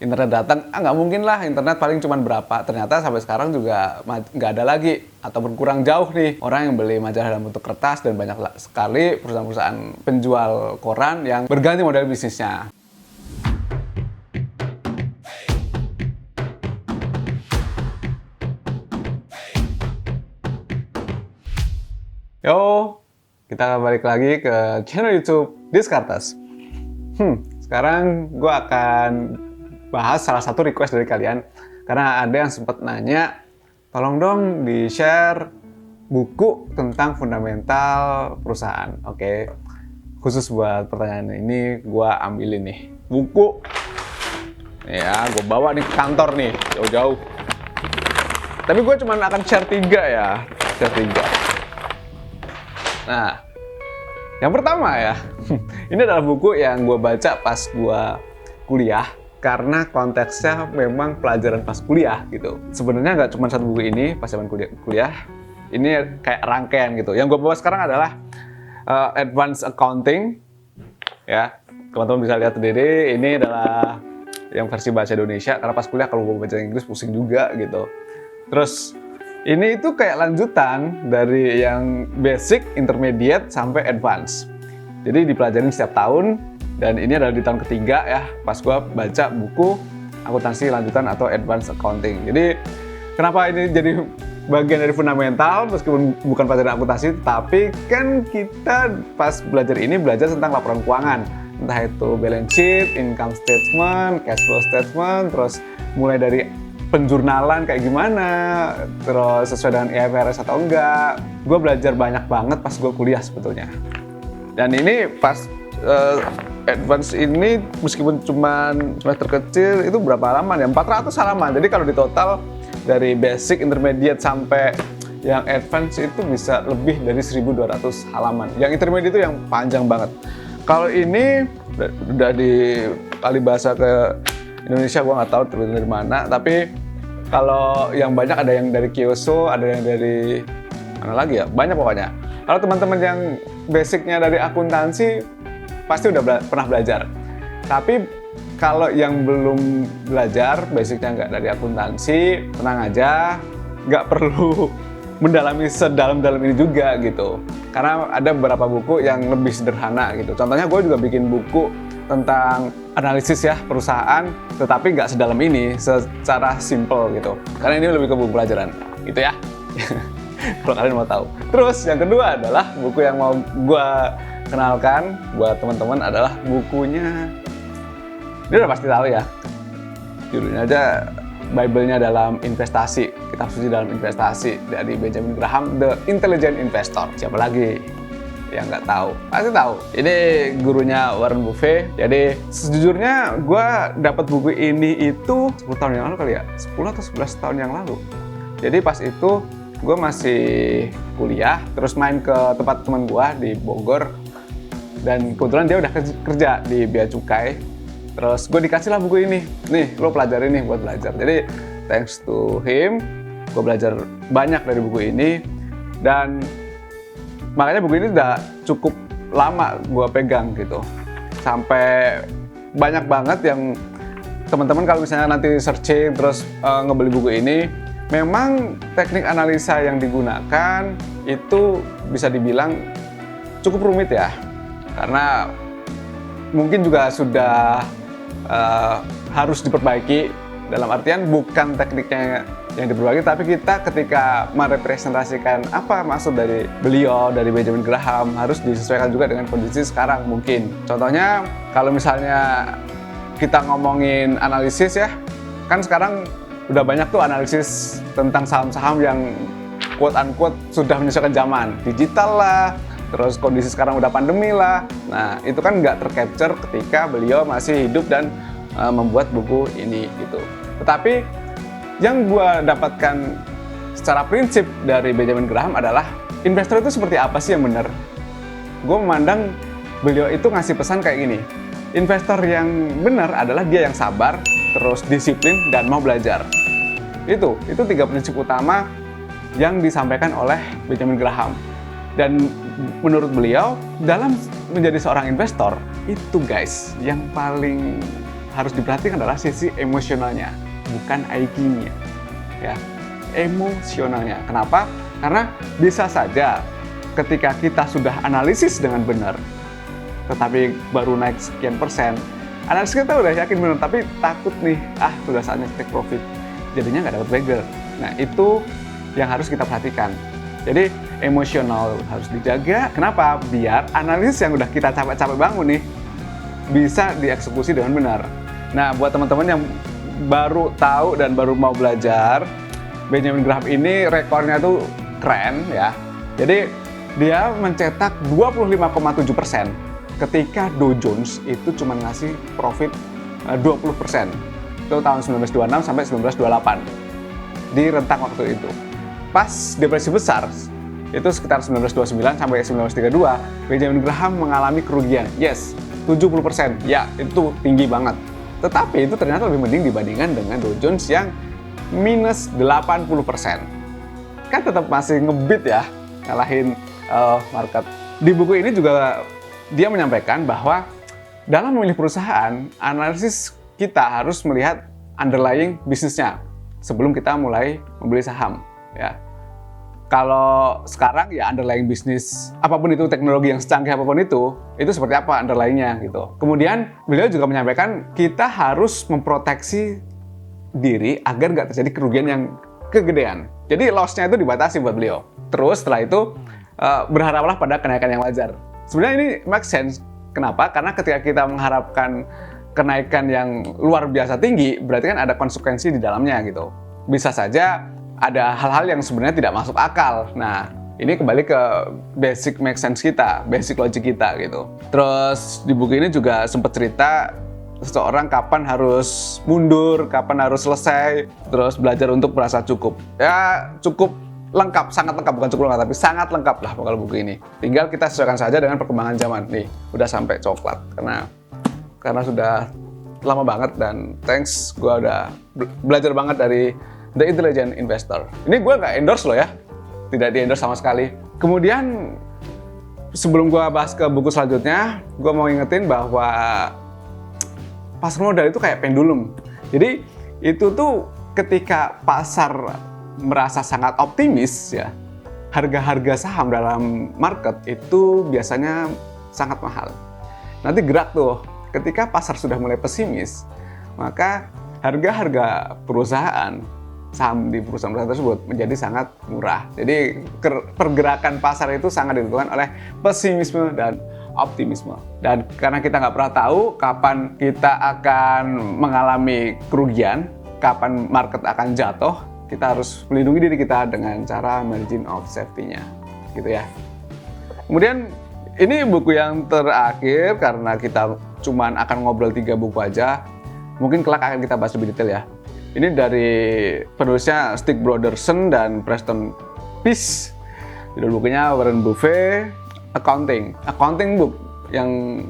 internet datang, nggak mungkin lah, internet paling cuma berapa. Ternyata sampai sekarang juga nggak ada lagi, atau berkurang jauh nih orang yang beli majalah dalam bentuk kertas, dan banyak sekali perusahaan-perusahaan penjual koran yang berganti model bisnisnya. Yo, kita balik lagi ke channel YouTube Diskartes. Sekarang gue akan bahas salah satu request dari kalian, karena ada yang sempat nanya, tolong dong di-share buku tentang fundamental perusahaan. Oke, khusus buat pertanyaan ini gue ambilin nih buku. Ya, gue bawa nih ke kantor nih, jauh-jauh. Tapi gue cuma akan share 3 ya, share 3. Nah, yang pertama ya, ini adalah buku yang gue baca pas gue kuliah, karena konteksnya memang pelajaran pas kuliah gitu. Sebenarnya nggak cuma satu buku ini pas zaman kuliah, ini kayak rangkaian gitu. Yang gue bawa sekarang adalah Advanced Accounting, ya. Teman-teman bisa lihat sendiri, ini adalah yang versi bahasa Indonesia, karena pas kuliah kalau gue baca Inggris pusing juga gitu. Terus ini itu kayak lanjutan dari yang basic, intermediate, sampai advance. Jadi dipelajarin setiap tahun, dan ini adalah di tahun ketiga ya, pas gue baca buku akuntansi lanjutan atau advanced accounting. Jadi kenapa ini jadi bagian dari fundamental, meskipun bukan pelajaran akuntansi, tapi kan kita pas belajar ini belajar tentang laporan keuangan. Entah itu balance sheet, income statement, cash flow statement, terus mulai dari penjurnalan kayak gimana, terus sesuai dengan IFRS atau enggak. Gue belajar banyak banget pas gue kuliah sebetulnya. Dan ini pas advance ini, meskipun cuma semester kecil, itu berapa halaman ya? 400 halaman. Jadi kalau di total dari basic, intermediate, sampai yang advance itu bisa lebih dari 1200 halaman. Yang intermediate itu yang panjang banget. Kalau ini udah dikali bahasa ke Indonesia, gue nggak tahu dari mana, tapi kalau yang banyak ada yang dari Kyoso, ada yang dari mana lagi ya, banyak pokoknya. Kalau teman-teman yang basicnya dari akuntansi pasti udah pernah belajar. Tapi kalau yang belum belajar, basicnya nggak dari akuntansi, tenang aja, nggak perlu mendalami sedalam-dalam ini juga gitu. Karena ada beberapa buku yang lebih sederhana gitu. Contohnya gue juga bikin buku tentang analisis ya perusahaan, tetapi nggak sedalam ini, secara simple gitu. Karena ini lebih ke buku pelajaran, gitu ya. Kalau kalian mau tahu. Terus yang kedua adalah buku yang mau gue kenalkan buat teman-teman adalah bukunya. Ini udah pasti tahu ya. Judulnya aja Bible-nya dalam investasi, kitab suci dalam investasi dari Benjamin Graham, The Intelligent Investor. Siapa lagi yang nggak tahu? Pasti tahu. Ini gurunya Warren Buffett. Jadi sejujurnya gue dapat buku ini itu 10 tahun yang lalu kali ya, 10 atau 11 tahun yang lalu. Jadi pas itu gue masih kuliah, terus main ke tempat teman gue di Bogor, dan kebetulan dia udah kerja di Bea Cukai. Terus gue dikasih lah buku ini, nih lo pelajarin nih buat belajar. Jadi thanks to him, gue belajar banyak dari buku ini, dan makanya buku ini udah cukup lama gue pegang gitu. Sampai banyak banget yang teman-teman kalau misalnya nanti searching terus ngebeli buku ini, memang teknik analisa yang digunakan itu bisa dibilang cukup rumit ya. Karena mungkin juga sudah harus diperbaiki, dalam artian bukan tekniknya yang diperbaiki, tapi kita ketika merepresentasikan apa maksud dari beliau, dari Benjamin Graham, harus disesuaikan juga dengan kondisi sekarang mungkin. Contohnya kalau misalnya kita ngomongin analisis ya, kan sekarang udah banyak tuh analisis tentang saham-saham yang quote-unquote sudah menyesuaikan zaman, digital lah, terus kondisi sekarang udah pandemi lah. Nah, itu kan nggak tercapture ketika beliau masih hidup dan membuat buku ini gitu. Tetapi yang gue dapatkan secara prinsip dari Benjamin Graham adalah investor itu seperti apa sih yang benar. Gue memandang beliau itu ngasih pesan kayak gini. Investor yang benar adalah dia yang sabar, terus disiplin, dan mau belajar. Itu 3 prinsip utama yang disampaikan oleh Benjamin Graham. Dan menurut beliau, dalam menjadi seorang investor, itu guys, yang paling harus diperhatikan adalah sisi emosionalnya, bukan IQ-nya. Ya, emosionalnya. Kenapa? Karena bisa saja ketika kita sudah analisis dengan benar, tetapi baru naik sekian persen, analisis kita udah yakin benar, tapi takut nih, sudah saatnya take profit, jadinya nggak dapat burger. Nah, itu yang harus kita perhatikan. Jadi emosional harus dijaga. Kenapa? Biar analisis yang udah kita capek-capek bangun nih bisa dieksekusi dengan benar. Nah, buat teman-teman yang baru tahu dan baru mau belajar, Benjamin Graham ini rekornya tuh keren ya. Jadi dia mencetak 25,7% ketika Dow Jones itu cuma ngasih profit 20%. Itu tahun 1926 sampai 1928 di rentang waktu itu. Pas depresi besar, itu sekitar 1929 sampai 1932, Benjamin Graham mengalami kerugian. Yes, 70%. Ya, itu tinggi banget. Tetapi itu ternyata lebih mending dibandingkan dengan Dow Jones yang minus 80%. Kan tetap masih ngebit ya, ngalahin market. Di buku ini juga dia menyampaikan bahwa dalam memilih perusahaan, analisis kita harus melihat underlying bisnisnya sebelum kita mulai membeli saham. Ya, kalau sekarang ya underlying bisnis apapun itu, teknologi yang secanggih apapun itu seperti apa underlyingnya gitu. Kemudian beliau juga menyampaikan kita harus memproteksi diri agar nggak terjadi kerugian yang kegedean. Jadi loss-nya itu dibatasi buat beliau. Terus setelah itu berharaplah pada kenaikan yang wajar. Sebenarnya ini make sense. Kenapa? Karena ketika kita mengharapkan kenaikan yang luar biasa tinggi, berarti kan ada konsekuensi di dalamnya gitu. Bisa saja ada hal-hal yang sebenarnya tidak masuk akal. Nah, ini kembali ke basic make sense kita, basic logic kita gitu. Terus di buku ini juga sempat cerita seseorang kapan harus mundur, kapan harus selesai, terus belajar untuk merasa cukup. Ya, cukup lengkap, sangat lengkap, bukan cukup lengkap, tapi sangat lengkap lah kalau buku ini. Tinggal kita sesuaikan saja dengan perkembangan zaman. Nih, udah sampai coklat karena sudah lama banget dan thanks, gue udah belajar banget dari The Intelligent Investor. Ini gue nggak endorse loh ya, tidak di-endorse sama sekali. Kemudian sebelum gue bahas ke buku selanjutnya, gue mau ingetin bahwa pasar modal itu kayak pendulum. Jadi itu tuh ketika pasar merasa sangat optimis ya, harga-harga saham dalam market itu biasanya sangat mahal. Nanti gerak tuh, ketika pasar sudah mulai pesimis, maka harga-harga perusahaan, saham di perusahaan-perusahaan tersebut menjadi sangat murah. Jadi pergerakan pasar itu sangat ditentukan oleh pesimisme dan optimisme. Dan karena kita nggak pernah tahu kapan kita akan mengalami kerugian, kapan market akan jatuh, kita harus melindungi diri kita dengan cara margin of safety-nya, gitu ya. Kemudian ini buku yang terakhir karena kita cuman akan ngobrol 3 buku aja. Mungkin kelak akan kita bahas lebih detail ya. Ini dari penulisnya Stig Brodersen dan Preston Peace. Judul bukunya Warren Buffett Accounting Book, yang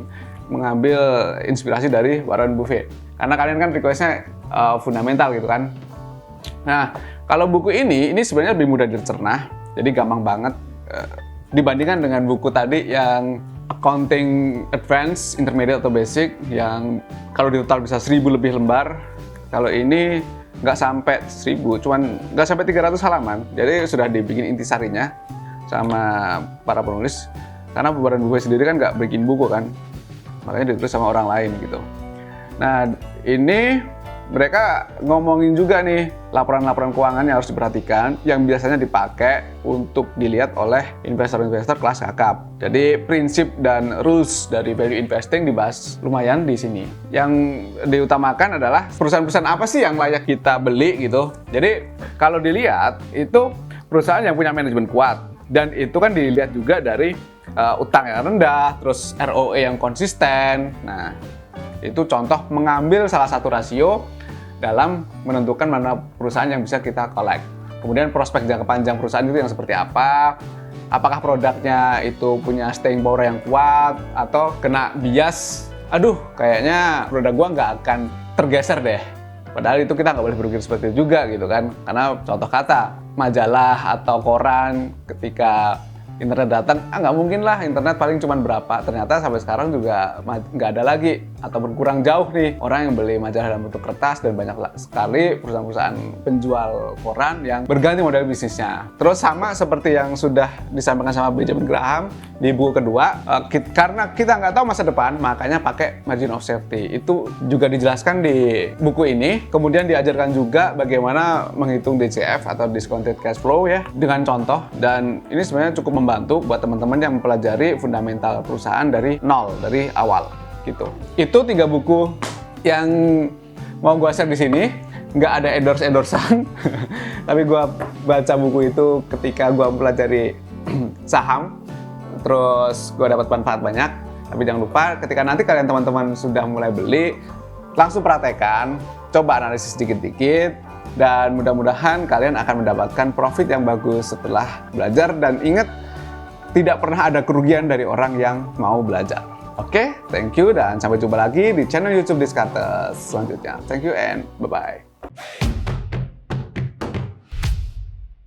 mengambil inspirasi dari Warren Buffett. Karena kalian kan request-nya fundamental gitu kan. Nah, kalau buku ini sebenarnya lebih mudah dicerna, jadi gampang banget dibandingkan dengan buku tadi yang Accounting Advanced, Intermediate atau Basic, yang kalau di total bisa 1000 lebih lembar. Kalau ini nggak sampai 1000, cuman nggak sampai 300 halaman. Jadi sudah dibikin intisarinya sama para penulis. Karena Warren Buffett sendiri kan nggak bikin buku kan, makanya ditulis sama orang lain gitu. Nah, ini mereka ngomongin juga nih laporan-laporan keuangan yang harus diperhatikan, yang biasanya dipakai untuk dilihat oleh investor-investor kelas kakap. Jadi prinsip dan rules dari value investing dibahas lumayan di sini. Yang diutamakan adalah perusahaan-perusahaan apa sih yang layak kita beli gitu. Jadi kalau dilihat itu perusahaan yang punya manajemen kuat, dan itu kan dilihat juga dari utang yang rendah, terus ROE yang konsisten. Nah, itu contoh mengambil salah satu rasio dalam menentukan mana perusahaan yang bisa kita collect. Kemudian prospek jangka panjang perusahaan itu yang seperti apa, apakah produknya itu punya staying power yang kuat, atau kena bias, aduh kayaknya produk gua nggak akan tergeser deh. Padahal itu kita nggak boleh berpikir seperti itu juga gitu kan. Karena contoh kata, majalah atau koran ketika internet datang, nggak mungkin lah, internet paling cuma berapa. Ternyata sampai sekarang juga nggak ada lagi, atau berkurang jauh nih orang yang beli majalah dalam bentuk kertas, dan banyak sekali perusahaan-perusahaan penjual koran yang berganti model bisnisnya. Terus sama seperti yang sudah disampaikan sama Benjamin Graham di buku kedua, karena kita nggak tahu masa depan, makanya pakai margin of safety. Itu juga dijelaskan di buku ini. Kemudian diajarkan juga bagaimana menghitung DCF atau discounted cash flow ya, dengan contoh, dan ini sebenarnya cukup membantu buat teman-teman yang mempelajari fundamental perusahaan dari nol, dari awal gitu. Itu 3 buku yang mau gue share di sini. Nggak ada endorse-endorsean, tapi gue baca buku itu ketika gue mempelajari saham, terus gue dapat manfaat banyak. Tapi jangan lupa, ketika nanti kalian teman-teman sudah mulai beli, langsung praktekkan, coba analisis dikit-dikit, dan mudah-mudahan kalian akan mendapatkan profit yang bagus setelah belajar. Dan ingat, tidak pernah ada kerugian dari orang yang mau belajar. Oke, thank you, dan sampai jumpa lagi di channel YouTube Descartes selanjutnya. Thank you and bye-bye.